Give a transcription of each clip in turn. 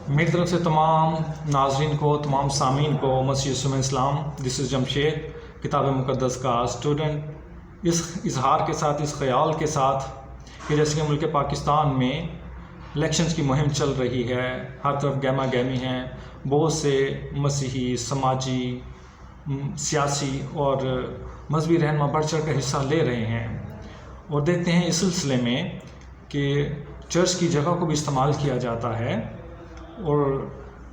मेरी तरफ से तमाम नाज़रीन को, तमाम सामीन को मसीह यीशु में इस्लाम। दिस इज़ जमशेद, किताब मुक़द्दस का स्टूडेंट। इस इजहार के साथ, इस ख़याल के साथ कि जैसे कि मुल्क पाकिस्तान में इलेक्शंस की मुहिम चल रही है, हर तरफ गहमा गहमी है, बहुत से मसीही, समाजी, सियासी और मजहबी रहनुमा बढ़ चढ़ कर हिस्सा ले रहे हैं। और देखते हैं इस सिलसिले में कि चर्च की जगह को भी इस्तेमाल किया जाता है, और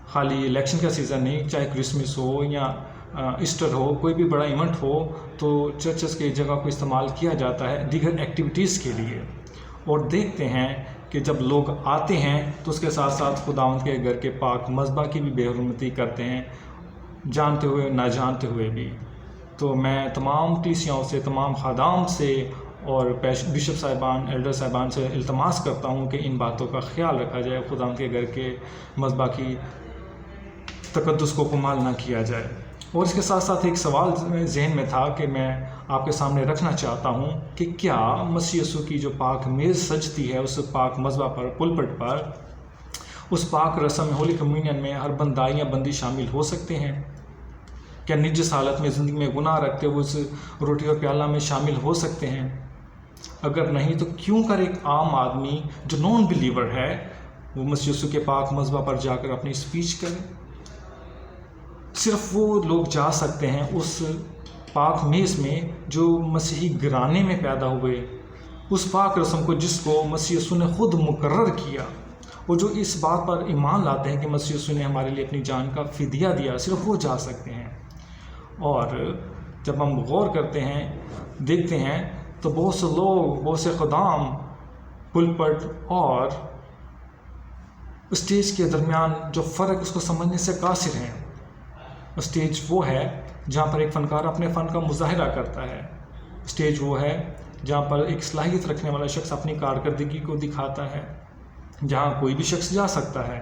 खाली इलेक्शन का सीज़न नहीं, चाहे क्रिसमस हो या ईस्टर हो, कोई भी बड़ा इवेंट हो, तो चर्चेस की जगह को इस्तेमाल किया जाता है दीगर एक्टिविटीज़ के लिए। और देखते हैं कि जब लोग आते हैं तो उसके साथ साथ खुदावंद के घर के पाक मज़बा की भी बेहुरमती करते हैं, जानते हुए ना जानते हुए भी। तो मैं तमाम कलीसियाओं से, तमाम खादाम से और बिशप साहिबान, एल्डर साहिबान से इल्तमास करता हूँ कि इन बातों का ख्याल रखा जाए, खुदावंद के घर के मज़बा की तक़द्दुस को कुमाल ना किया जाए। और इसके साथ साथ एक सवाल जहन में था कि मैं आपके सामने रखना चाहता हूँ कि क्या मसीह यीशु की जो पाक मेज़ सजती है उस पाक मज़बा पर, पुलपट पर, उस पाक रस्म होली कम्युनियन में हर बंदाई या बंदी शामिल हो सकते हैं? क्या निजस हालत में ज़िंदगी में गुनाह रखते हुए उस रोटी और प्याला में शामिल हो सकते हैं? अगर नहीं तो क्यों कर एक आम आदमी जो नॉन बिलीवर है वो मसीह यीशु के पाक मज़बा पर जाकर अपनी स्पीच करे? सिर्फ वो लोग जा सकते हैं उस पाक मेज़ में जो मसीही घराने में पैदा हुए, उस पाक रस्म को जिसको मसीह यीशु ने खुद मुकर्रर किया, और जो इस बात पर ईमान लाते हैं कि मसीह यीशु ने हमारे लिए अपनी जान का फ़िदिया दिया, सिर्फ वो जा सकते हैं। और जब हम गौर करते हैं, देखते हैं, तो बहुत से लोग, बहुत से खुदाम पुलपट और स्टेज के दरमियान जो फ़र्क उसको समझने से कासिर हैं। स्टेज वो है जहाँ पर एक फ़नकार अपने फ़न का मुज़ाहिरा करता है। स्टेज वो है जहाँ पर एक सलाहियत रखने वाला शख्स अपनी कारकर्दगी को दिखाता है, जहाँ कोई भी शख्स जा सकता है।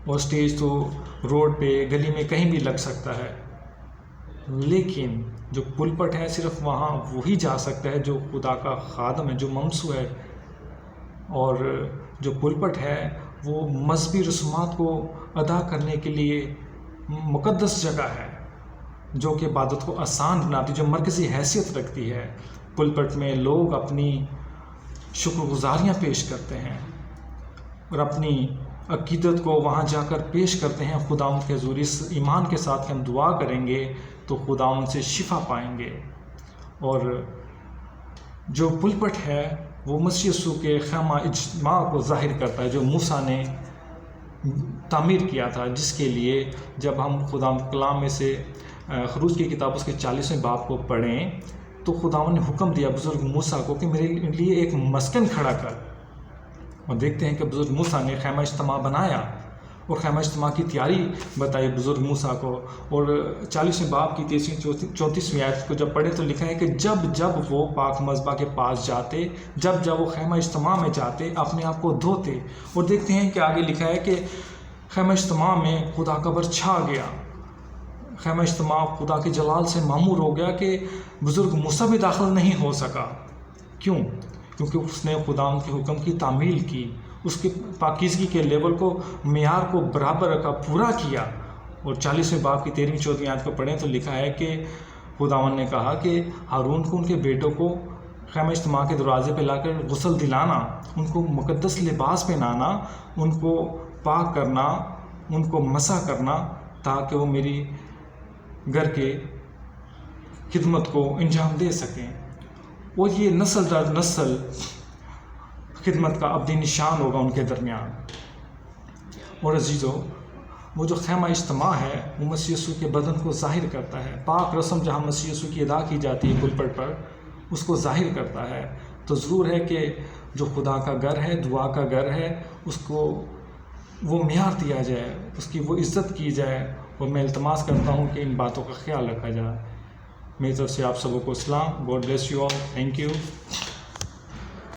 और स्टेज तो रोड पे, गली में कहीं भी लग सकता है, लेकिन जो पुलपट है सिर्फ वहाँ वही जा सकता है जो खुदा का खादम है, जो ममसू है। और जो पुलपट है वो मजहबी रस्मात को अदा करने के लिए मुक़द्दस जगह है, जो कि इबादत को आसान बनाती, जो मरकज़ी हैसियत रखती है। पुलपट में लोग अपनी शुक्रगुज़ारियाँ पेश करते हैं और अपनी अक़ीदत को वहाँ जाकर पेश करते हैं खुदावंद के हुज़ूर, इस ईमान के साथ कि हम दुआ करेंगे तो खुदावंद से शिफा पाएंगे। और जो पुलपट है वो मसीह यीशु के ख़ैमा इज्तिमा को ज़ाहिर करता है, जो मूसा ने तामीर किया था, जिसके लिए जब हम खुदावंद कलाम में से खरूज की किताब उसके 40वें बाब को पढ़ें तो खुदावंद ने हुक्म दिया बुज़ुर्ग मूसा को कि मेरे लिए एक मस्कन खड़ा कर। और देखते हैं कि बुज़ुर्ग मूसा ने ख़ैमा इज्तिमा बनाया और ख़ैमा इज्तिमा की तैयारी बताई बुज़ुर्ग मूसा को। और 40वें बाब की 33वीं आयत को जब पढ़े तो लिखा है कि जब जब वो पाक मज़बा के पास जाते, जब जब वो ख़ैमा इज्तिमा में जाते, अपने आप को धोते। और देखते हैं कि आगे लिखा है कि ख़ैमा इज्तिमा में खुदा का बर छा गया, ख़ैमा इज्तिमा खुदा के जलाल से मामूर हो गया कि बुज़ुर्ग मूसा भी दाखिल नहीं हो सका। क्यों? क्योंकि उसने खुदा के हुक्म की तामील की, उसके पाकीज़गी के लेवल को, मेयार को बराबर रखा, पूरा किया। और 40वें बाब की 13वीं-14वीं आयत को पढ़ें तो लिखा है कि खुदावंद ने कहा कि हारून को, उनके बेटों को ख़ैमा इज्तिमा के दरवाज़े पे लाकर गुस्ल दिलाना, उनको मुक़द्दस लिबास पहनाना, उनको पाक करना, उनको मसा करना, ताकि वो मेरी घर के खिदमत को अंजाम दे सकें। और ये नस्ल दर नस्ल खिदमत का अब्दी निशान होगा उनके दरमियान। और अजीज़ों, वो जो ख़ैमा इज्तिमा है वो मसीह यीशु के बदन को ज़ाहिर करता है। पाक रस्म जहाँ मसीह यीशु की अदा की जाती है पुलपट पर, उसको ज़ाहिर करता है। तो ज़रूर है कि जो खुदा का घर है, दुआ का घर है, उसको वो मेयार दिया जाए, उसकी वो इज़्ज़त की जाए। और मैं इल्तमास करता हूँ कि इन बातों का ख्याल रखा जाए। मेरी तरफ से आप सबको सलाम। God bless you all. Thank you.